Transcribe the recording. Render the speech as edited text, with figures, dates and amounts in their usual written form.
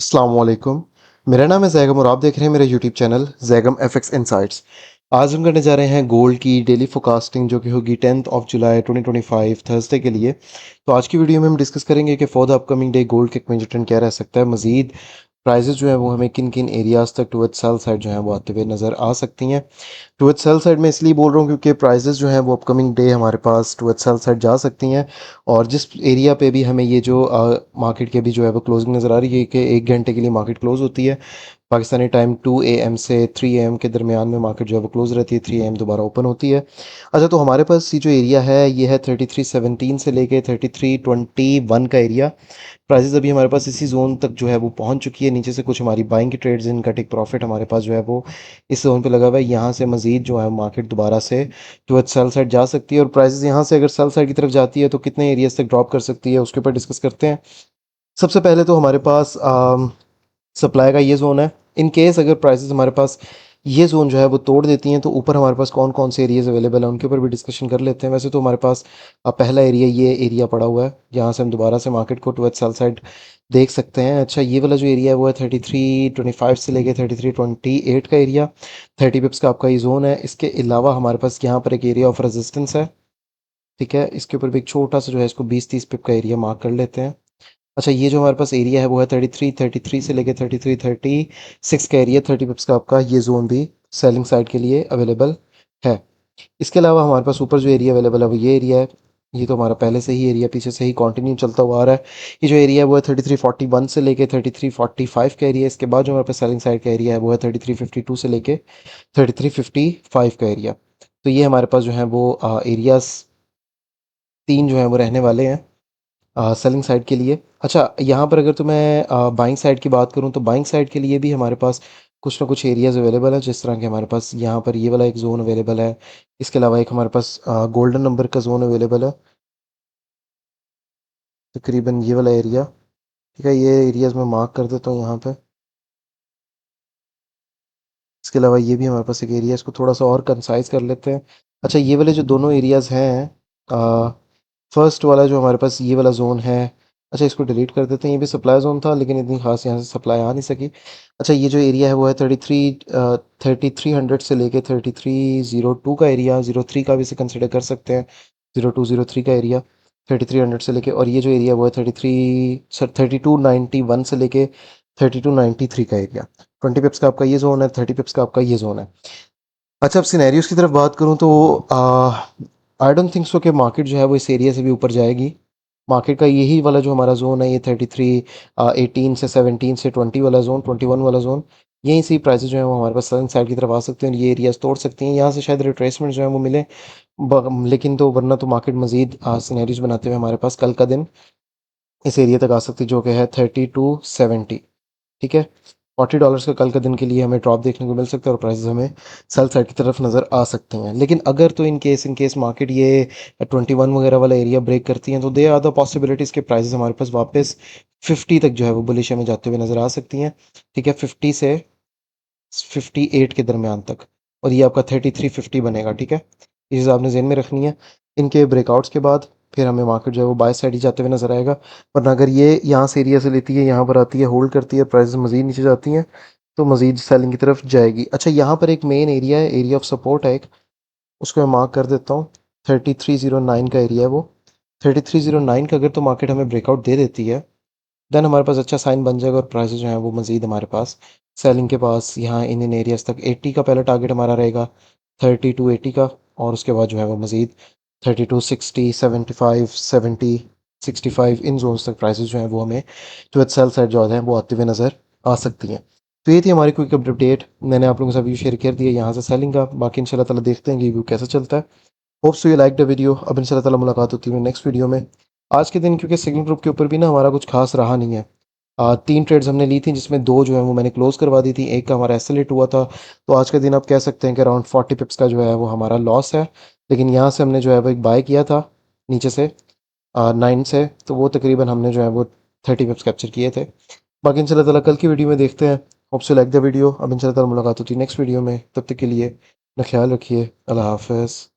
अस्सलाम वालेकुम। मेरा नाम है जैगम और आप देख रहे हैं मेरा YouTube channel Zaigham FX insights. आज हम करने जा रहे हैं गोल्ड की डेली फोरकास्टिंग जो कि होगी 10 जुलाई 2025 थर्सडे के लिए। तो आज की वीडियो में हम डिस्कस करेंगे कि for the upcoming day gold के मेजर ट्रेंड क्या रह सकता है। मजीद प्राइजेस जो है वो हमें किन किन एरियाज तक टुवर्ड्स सेल साइड जो है वो आते हुए नज़र आ सकती हैं। टुवर्ड्स सेल साइड में इसलिए बोल रहा हूँ क्योंकि प्राइजेस जो हैं वो अपकमिंग डे हमारे पास टुवर्ड्स सेल साइड जा सकती हैं। और जिस एरिया पे भी हमें ये जो मार्केट के भी जो है वो क्लोजिंग नज़र आ रही है कि 1 घंटे के लिए मार्केट क्लोज होती है पाकिस्तानी टाइम 2 AM से 3 AM के दरमियान में मार्केट जो है वो क्लोज रहती है, 3 AM दोबारा ओपन होती है। अच्छा, तो हमारे पास ये जो एरिया है ये है 3317 से लेके 3321 का एरिया। प्राइसेस अभी हमारे पास इसी जोन तक जो है वो पहुंच चुकी है। नीचे से कुछ हमारी बाइंग की ट्रेड्स, इनका टेक प्रॉफिट हमारे पास जो है वो इस जोन पे लगा हुआ है। यहाँ से मजीद जो है मार्केट दोबारा से टुवर्ड्स सेल साइड जा सकती है और प्राइसेस यहाँ से अगर सेल साइड की तरफ जाती है तो कितने एरियाज तक ड्रॉप कर सकती है उसके ऊपर डिस्कस करते हैं। सबसे पहले तो हमारे पास सप्लाई का ये जोन है। इन केस अगर प्राइसेस हमारे पास ये जोन जो है वो तोड़ देती हैं तो ऊपर हमारे पास कौन कौन से एरियाज अवेलेबल हैं उनके ऊपर भी डिस्कशन कर लेते हैं। वैसे तो हमारे पास पहला एरिया ये एरिया पड़ा हुआ है जहाँ से हम दोबारा से मार्केट को टुवर्ड्स सेल साइड देख सकते हैं। अच्छा, ये वाला जो एरिया है वो है 3325 से लेके 3328 का एरिया। 30 पिप्स का आपका ये जोन है। इसके अलावा हमारे पास यहाँ पर एक एरिया ऑफ रेजिस्टेंस है। ठीक है, इसके ऊपर भी एक छोटा सा जो है इसको 20-30 पिप का एरिया मार्क कर लेते हैं। अच्छा, ये जो हमारे पास एरिया है वो है 3333 से लेके 3336 का एरिया। 30 पिप्स का आपका ये जोन भी सेलिंग साइड के लिए अवेलेबल है। इसके अलावा हमारे पास ऊपर जो एरिया अवेलेबल है वो ये एरिया है। ये तो हमारा पहले से ही एरिया पीछे से ही कंटिन्यू चलता हुआ आ रहा है। ये जो एरिया है वो है 3341 से लेके 3345 का एरिया। इसके बाद जो हमारे पास सेलिंग साइड का एरिया है वो है 3352 से लेके 3355 का एरिया। तो ये हमारे पास जो है वो एरियाज तीन जो है वो रहने वाले हैं सेलिंग साइड के लिए। अच्छा, यहाँ पर अगर तो मैं बाइंग साइड की बात करूँ तो बाइंग साइड के लिए भी हमारे पास कुछ ना कुछ एरियाज अवेलेबल है। जिस तरह के हमारे पास यहाँ पर ये वाला एक जोन अवेलेबल है। इसके अलावा एक हमारे पास गोल्डन नंबर का जोन अवेलेबल है, तकरीबन ये वाला एरिया। ठीक है, ये एरियाज मैं मार्क कर देता हूँ यहाँ पे। इसके अलावा ये भी हमारे पास एक एरिया है, इसको थोड़ा सा और कंसाइज कर लेते हैं। अच्छा, ये वाले जो दोनों एरियाज हैं, फर्स्ट वाला जो हमारे पास ये वाला जोन है। अच्छा, इसको डिलीट कर देते हैं। ये भी सप्लाई जोन था लेकिन इतनी खास यहाँ से सप्लाई आ नहीं सकी। अच्छा, ये जो एरिया है वो है 3300 से लेके 3302 का एरिया। 03 का भी इसे कंसिडर कर सकते हैं। 0203 का एरिया 3300 से लेके, और ये जो एरिया वो है 3291 से लेके 3293 का एरिया। 20 पिप्स का आपका ये जोन है, 30 पिप्स का आपका ये जोन है। अच्छा, अब सिनेरियोज की तरफ बात करूँ तो आई डोंट थिंक सो कि मार्केट जो है वो इस एरिया से भी ऊपर जाएगी। मार्केट का यही वाला जो हमारा जोन है, ये 33 18 से 17 से 20 वाला जोन, 21 वाला जोन, यहीं से प्राइसेस जो है वो हमारे पास सदर्न साइड की तरफ आ सकते हैं और ये एरियाज तोड़ सकती हैं। यहाँ से शायद रिट्रेसमेंट जो है वो मिले, लेकिन तो वरना तो मार्केट मजीद सिनेरियोज बनाते हुए हमारे पास कल का दिन इस एरिया तक आ सकती है जो कि है 3270। ठीक है, $40 का कल का दिन के लिए हमें ड्रॉप देखने को मिल सकता है और प्राइसेस हमें सेल साइड की तरफ नज़र आ सकते हैं। लेकिन अगर तो इन केस मार्केट ये 21 वगैरह वाला एरिया ब्रेक करती हैं तो दे आर द पॉसिबिलिटीज़ के प्राइसेस हमारे पास वापस 50 तक जो है वो बुलिश में जाते हुए नज़र आ सकती हैं। ठीक है, 50 से 58 के दरमियान तक, और ये आपका 3350 बनेगा। ठीक है, ये चीज़ आपने जेहन में रखनी है। इनके ब्रेकआउट्स के बाद फिर हमें मार्केट जो है वो बाय साइड ही जाते हुए नजर आएगा। वरना अगर ये यहाँ से एरिया से लेती है, यहाँ पर आती है, होल्ड करती है, प्राइसेस मजीद नीचे जाती हैं तो मजीद सेलिंग की तरफ जाएगी। अच्छा, यहाँ पर एक मेन एरिया है, एरिया ऑफ सपोर्ट है एक, उसको मैं मार्क कर देता हूँ। 3309 का एरिया है वो। 3309 का अगर तो मार्केट हमें ब्रेकआउट दे देती है देन हमारे पास अच्छा साइन बन जाएगा और प्राइसेस जो हैं वो मज़ीद हमारे पास सेलिंग के पास यहाँ इन एरियाज तक 80 का पहला टारगेट हमारा रहेगा, 3280 का। और उसके बाद जो है वो मज़ीद 3260, 75, 70, 65 इन जोन्स तक प्राइसेस जो हैं वो हमें जो सेल साइड जो है वो आते हुए नज़र आ सकती हैं। तो ये थी हमारी क्विक अपडेट। मैंने आप लोगों के साथ व्यू शेयर कर दिया यहाँ से सेलिंग का। बाकी इंशाल्लाह ताला देखते हैं कि व्यू कैसा चलता है। Hope so you like the video. अब इंशाल्लाह ताला मुलाकात होती है नेक्स्ट वीडियो में। आज के दिन क्योंकि सिग्नल ग्रुप के ऊपर भी ना हमारा कुछ खास रहा नहीं है। 3 ट्रेड्स हमने ली थी जिसमें दो जो है वो मैंने क्लोज करवा दी थी, एक का हमारा एसएलएट हुआ था। तो आज का दिन आप कह सकते हैं कि अराउंड 40 पिप्स का जो है वो हमारा लॉस है। लेकिन यहाँ से हमने जो है वो एक बाय किया था नीचे से 9 से, तो वो तकरीबन हमने जो है वो 30 पिप्स कैप्चर किए थे। बाकी इंशाल्लाह ताला कल की वीडियो में देखते हैं। Hope so like the video. अब इंशाल्लाह ताला मुलाकात होती है नेक्स्ट वीडियो में। तब तक के लिए अपना ख्याल रखिए। अल्लाह हाफ़िज़।